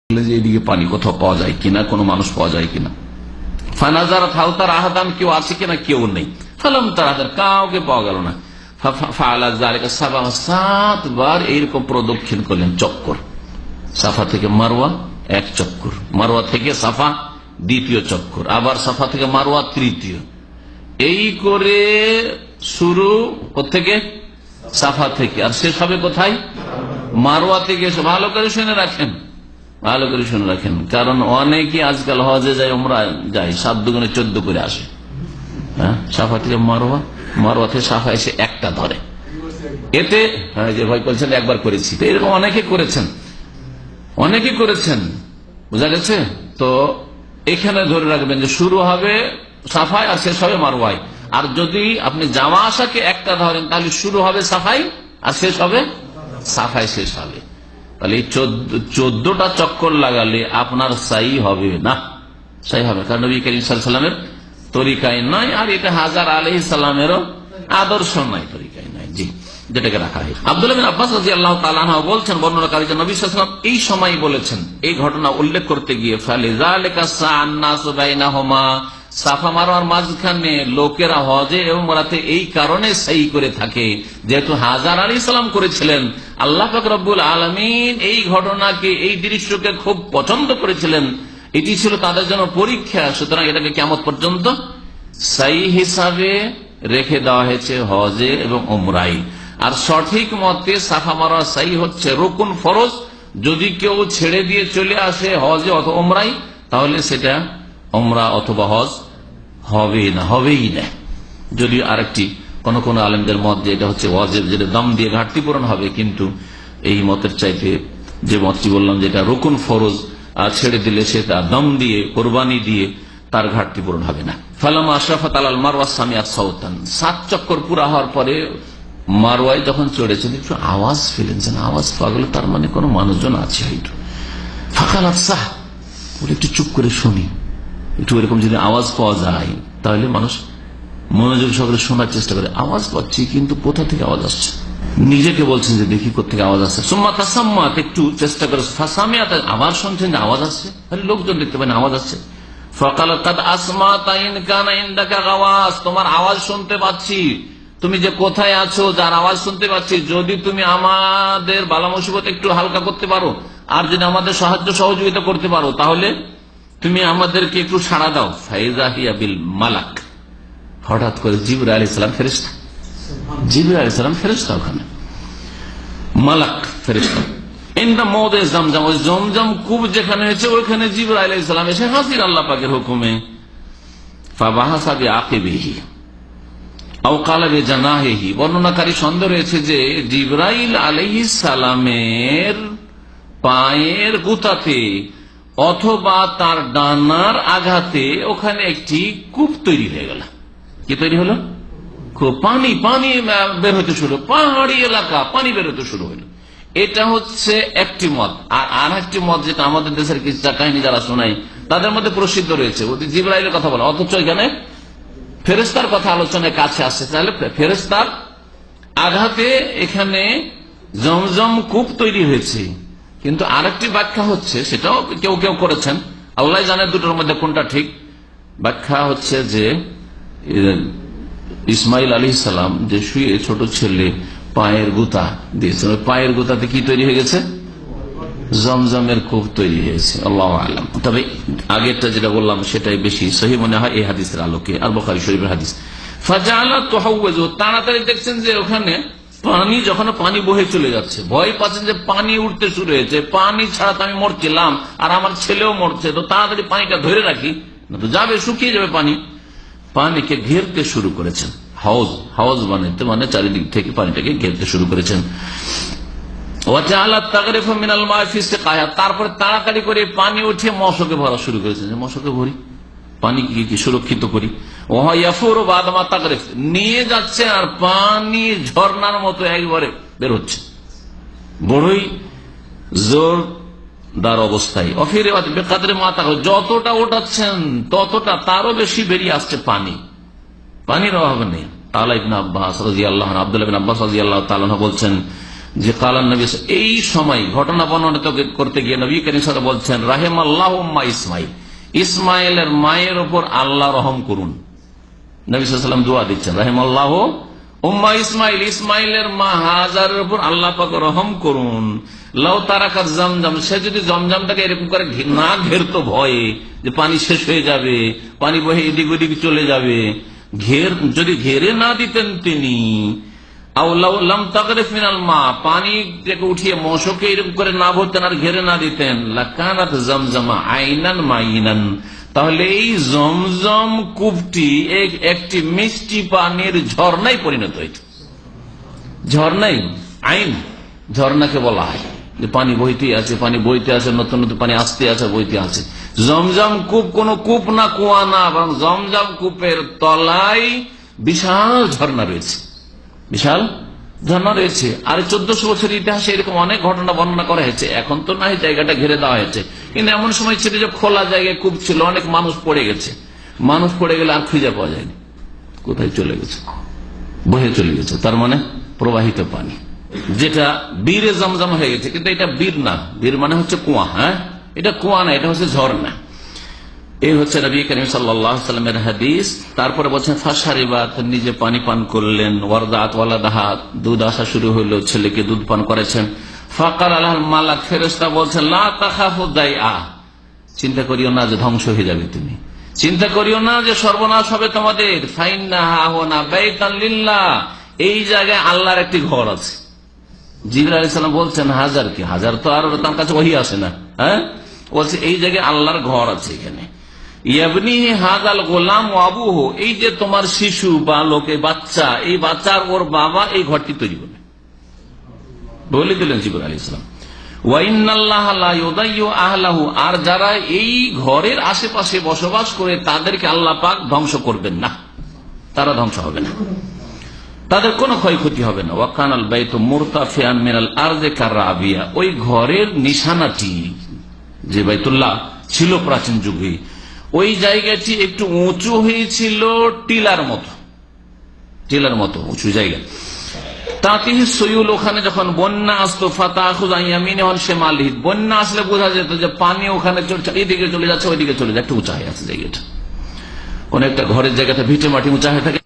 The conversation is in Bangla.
যে এদিকে পানি কোথাও পাওয়া যায় কিনা, কোনো মানুষ পাওয়া যায় কিনা। ফানাজার হালতার আহাদান, কেউ আছে কিনা, কেউ নেই। ফালাম তার কাউকে পাওয়া গেল না। সাতবার এইরকম প্রদক্ষিণ করলেন, চক্কর। সাফা থেকে মারওয়া এক চক্কর, মারওয়া থেকে সাফা দ্বিতীয় চক্কর, আবার সাফা থেকে মারওয়া তৃতীয়। এই করে শুরু থেকে সাফা থেকে, আর শেষ হবে কোথায়? মারওয়া থেকে। ভালো করে শুনে রাখেন, ভালো করে শুনে রাখেন, কারণ অনেকে আজকাল হজে যায়, ওমরা যায়, 7 দুগুণে 14 করে আসে। হ্যাঁ, সাফা থেকে মারওয়া, মারওয়া থেকে সাফা এসে একটা ধরে। এতে যে ভাই বলছেন একবার করেছি, এরকম অনেকে করেছেন, অনেকে করেছেন, বোঝা গেছে। তো এখানে ধরে রাখবেন যে শুরু হবে সাফায় আর শেষ হবে মারওয়ায়। আর যদি আপনি যাওয়া আসাকে একটা ধরেন, তাহলে শুরু হবে সাফাই আর শেষ হবে সাফায়, শেষ হবে। তাহলে এই 14টা চক্কর লাগালে আপনার সাই হবে না, সাই হবে, কারণ নবী করিম সাল্লাল্লাহু আলাইহি ওয়াসাল্লামের তরিকায় নয়, আর এটা হাজার আলাইহিস সালামেরও আদর্শ নয়, তরিকায় নয়। জি, যেটাকে রাখা হয়। আব্দুল্লাহ বিন আব্বাস রাদিয়াল্লাহু তাআলা আনহু বলছেন, বর্ণনাকারী যে নবী সাল্লাল্লাহু আলাইহি ওয়াসাল্লাম এই সময় বলেছেন, এই ঘটনা উল্লেখ করতে গিয়ে, ফালিযালিকা সা'আন-নাসু বাইনাহুমা, সাফা মারওয়ার মাঝখানে লোকেরা হজে এবং ওমরাতে এই কারণে সাই করে থাকে, যেহেতু হাজার আলাইহিস সালাম করেছিলেন, আল্লাহ পাক রব্বুল আলামিন এই ঘটনাকে, এই দৃশ্যকে খুব পছন্দ করেছিলেন, এটি ছিল তাদের জন্য পরীক্ষা। সুতরাং এটাকে কিয়ামত পর্যন্ত সাই হিসাবে রেখে দেওয়া হয়েছে হজে এবং ওমরায়। আর সঠিক মতে সাফা মারওয়া সাই হচ্ছে রুকুন, ফরজ। যদি কেউ ছেড়ে দিয়ে চলে আসে হজে অথবা ওমরায়, তাহলে সেটা ওমরা অথবা হজ হবে না, হবেই না। যদিও আরেকটি কোন কোন আলেমদের মত যে এটা হচ্ছে ওয়াজিব, যেটা দম দিয়ে ঘাটতি পূরণ হবে, কিন্তু এই মতের চাইতে যে মতটি বললাম, যেটা রুকুন ফরজ, আর ছেড়ে দিলে সে তার দম দিয়ে, কোরবানি দিয়ে তার ঘাটতি পূরণ হবে না। ফালামা আশরাফাত আলাল মারওয়া সামিআত সাওতান, 7 চক্কর পুরা হওয়ার পরে মারওয়ায় যখন চড়েছেন, একটু আওয়াজ ফেলেছেন, আওয়াজ পাওয়া গেল, তার মানে কোনো মানুষজন আছে হয়তো। ফাকালাত সাহ, বলে একটু চুপ করে শুনি, একটু এরকম যদি আওয়াজ পাওয়া যায় তাহলে মানুষ মনোযোগ সহকারে শোনার চেষ্টা করে। আওয়াজ পাচ্ছি, কিন্তু কোথা থেকে আওয়াজ আসছে? নিজেকে বলছেন যে দেখি কোথেকে আওয়াজ আসছে। সুম্মা তাসাম্মাত, একটু চেষ্টা করে, ফাসামিআত, আবার শুনছেন যে আওয়াজ আসছে, তাহলে লোকজন দেখতে পান আওয়াজ আসছে। ফাকালাত কাদ আসমাতা ইন কানা ইনদাকা গাওয়াস, তোমার আওয়াজ শুনতে পাচ্ছি, তুমি যে কোথায় আছো, যার আওয়াজ শুনতে পাচ্ছি, যদি তুমি আমাদের বালা মুসিবত একটু হালকা করতে পারো, আর যদি আমাদের সাহায্য সহযোগিতা করতে পারো, তাহলে তুমি আমাদেরকে একটু সাড়া দাও। ফাইজা হিয়া বিল মালাক, হঠাৎ করে জিবরাইল আলাইহিস সালাম ফেরেশতা, জিবরাইল আলাইহিস সালাম ফেরেশতা, ওখানে মালাক ফেরেশতা। ইনদা মওদে জামজাম, ওই জমজম কূপ যেখানে হয়েছে ওইখানে জিবরাইল আলাইহিস সালাম এসে হাজির আল্লাহ পাকের হুকুমে। ফাবাহাসা বিআকিবিহি আও ক্বালা বিজানাহিহি, বর্ণনাকারী সন্দেহ রয়েছে যে জিবরাইল আলাইহিস সালামের পায়ের গুতাতে অথবা তার ডানার আঘাতে ওখানে একটি কূপ তৈরি হয়ে গেল। কি তৈরি হলো? খুব পানি, পানি বের হতে শুরু, পাহাড়ি এলাকা, পানি বের হতে শুরু হলো। এটা হচ্ছে একটি মত। আর একটি মত, যেটা আমাদের দেশের কিসসা কাহিনী যারা শোনায় তাদের মধ্যে প্রসিদ্ধ রয়েছে, জিবরাইলের কথা বলা, অথচ এখানে ফেরেশতার কথা আলোচনায় কাছে আসছে। তাহলে ফেরেশতার আঘাতে এখানে জমজম কূপ তৈরি হয়েছে। কিন্তু আরেকটি ব্যাখ্যা হচ্ছে, সেটাও কেউ কেউ করেছেন, আল্লাহ জানে দুটোর মধ্যে কোনটা ঠিক। ব্যাখ্যা হচ্ছে যে ইসমাইল আলাইহিস সালাম যে শুয়ে ছোট ছেলে পায়ের গুতা দিয়েছেন, ওই পায়ের গুতাতে কি তৈরি হয়ে গেছে? জমজমের কূপ তৈরি হয়েছে, আল্লাহু আ'লাম। তবে আগেরটা যেটা বললাম সেটাই বেশি সহিহ মনে হয় এই হাদিসের আলোকে, আর বুখারী শরীফের হাদিস। ফাজাআলাত তুহাওয়াজু, তাড়াতাড়ি দেখছেন যে ওখানে পানি, যখন পানি বহে চলে যাচ্ছে, ভয় পাচ্ছেন যে পানি উঠতে শুরু হয়েছে, পানি ছাড়া তো আমি মরছিলাম আর আমার ছেলেও মরছে, তো তাড়াতাড়ি পানিটা ধরে রাখি, না তো যাবে, শুকিয়ে যাবে পানি। পানিকে ঘেরতে শুরু করেছেন, হাউজ, হাউজ বানাতে, মানে চারিদিক থেকে পানিটাকে ঘেরতে শুরু করেছেন। তারপরে তাড়াতাড়ি করে পানি উঠে মশকে ভরা শুরু করেছেন, মশকে ভরি, পানি কি সুরক্ষিত করি। নিয়ে যাচ্ছে আর পানি ঝর্ণার মতো একবারে বের হচ্ছে, বড়ই জোরদার অবস্থায়। অফিরে বেকাদরে মাথা, যতটা ওঠাচ্ছেন ততটা তারও বেশি বেরিয়ে আসছে পানি, পানির অভাব নেই। আব্দুল্লাহ বিন আব্বাস রাদিয়াল্লাহু আনহু বলছেন, যে কালান নবী, এই সময় ঘটনা বর্ণনা করতে গিয়ে নবী করিম সাল্লাল্লাহু আলাইহি ওয়াসাল্লাম বলছেন, রাহিমাল্লাহু উম্মা ইসমাইল, ইসমাইলের মায়ের উপর আল্লাহ রহম করুন। নবী সাল্লাল্লাহু আলাইহি ওয়াসাল্লাম দোয়া দিচ্ছেন, রাহিমাল্লাহু উম্মা ইসমাইল, ইসমাইলের মা হাজারের উপর আল্লাহ পাক রহম করুন। লাউ তারাকাত জমজম, সে যদি জমজমটাকে এরকম করে না ঘেরতো ভয়ে যে পানি শেষ হয়ে যাবে, পানি বহে এদিক ওদিক চলে যাবে, যদি ঘেরে না দিতেন তিনি, পানি উঠিয়ে মশকে এরকম করে না ভরতেন আর ঘেরে না দিতেন, লাকানাত জমজমা আইনান মাইনান, তাহলে এই জমজম কূপটি একটি মিষ্টি পানির ঝর্ণায় পরিণত হইত। ঝর্ণাই আইন, ঝর্ণাকে বলা হয় যে পানি বইতে আছে, পানি বইতে আছে, নতুন নতুন পানি আসতে আছে, বইতে আছে। জমজম কূপ কোন কূপ না, কুয়া না, বরং জমজম কূপের তলায় বিশাল ঝর্ণা রয়েছে, বিশাল ঝর্ণা রয়েছে। আর 1400 বছরের ইতিহাসে এরকম অনেক ঘটনা বর্ণনা করা হয়েছে। এখন তো না, জায়গাটা ঘিরে দেওয়া হয়েছে, কিন্তু এমন সময় ছিল যে খোলা জায়গায় কূপ ছিল, অনেক মানুষ পড়ে গেছে, মানুষ পড়ে গেলে আর খুঁজে পাওয়া যায়নি, কোথায় চলে গেছে, বহে চলে গেছে। তার মানে প্রবাহিত পানি, যেটা বীরে জমজম হয়ে গেছে, কিন্তু এটা বীর না, বীর মানে হচ্ছে কুয়া। হ্যাঁ, এটা কুয়া না, এটা হচ্ছে ঝর্ণা। এই হচ্ছে নবী করিম সাল্লাল্লাহু আলাইহি ওয়াসাল্লামের হাদিস। তারপরে বলছেন ফাশারিবাত, নিজে পানি পান করলেন, ওয়ারদাত ওয়ালাদাহা, দুধ আসা শুরু হলো, ছেলেকে দুধ পান করেছেন। ফাকাল আলাল মালাক, ফেরেশতা বলছেন লা তাখাফু দাইআ, চিন্তা করিও না যে ধ্বংস হয়ে যাবে তুমি, চিন্তা করিও না যে সর্বনাশ হবে তোমাদের। ফাইন্নাহা হুনা বাইতান লিল্লাহ, এই জায়গায় আল্লাহর একটি ঘর আছে। জিবরাইল আলাইহিস সালাম বলছেন হাজার কি, হাজার তো আর তার কাছে ওহী আসে না। হ্যাঁ, বলছে এই জায়গায় আল্লাহর ঘর আছে। এখানে ইয়াবনিহি হাযাল গোলাম ওয়া আবুহু, এই যে তোমার শিশু বালক, এই বাচ্চা, এই বাচ্চার ওর বাবা এই ঘরটি তৈরি করবে, বলে দিলেন জিবরাইল আলাইহিস সালাম। ওয়া ইন্নাল্লাহা লা ইউদাইয়ু আহলাহু, আর যারা এই ঘরের আশেপাশে বসবাস করে তাদেরকে আল্লাহ পাক ধ্বংস করবেন না, তারা ধ্বংস হবে না, তাদের কোনো ক্ষয়ক্ষতি হবে না। ওয়া কানাল বাইতু মুরতাফিআন মিনাল আরদি কারাবিয়া, ওই ঘরের নিশানাটি যে বাইতুল্লাহ ছিল প্রাচীন যুগে, ওই জায়গাটি একটু উঁচু হয়েছিল টিলার মতো, টিলার মতো উঁচু জায়গা। তাতিহি সয়ুল, ওখানে যখন বন্যা আসতো, ফাতাখুযু আন ইয়ামিনিহি ওয়া শিমালিহি, বন্যা আসলে বোঝা যেত যে পানি ওখানে এদিকে চলে যাচ্ছে, ওইদিকে চলে যাচ্ছে, একটু উঁচা হয়ে আছে জায়গাটা। কোন একটা ঘরের জায়গাটা ভিটে মাটি উঁচা হয়ে থাকে,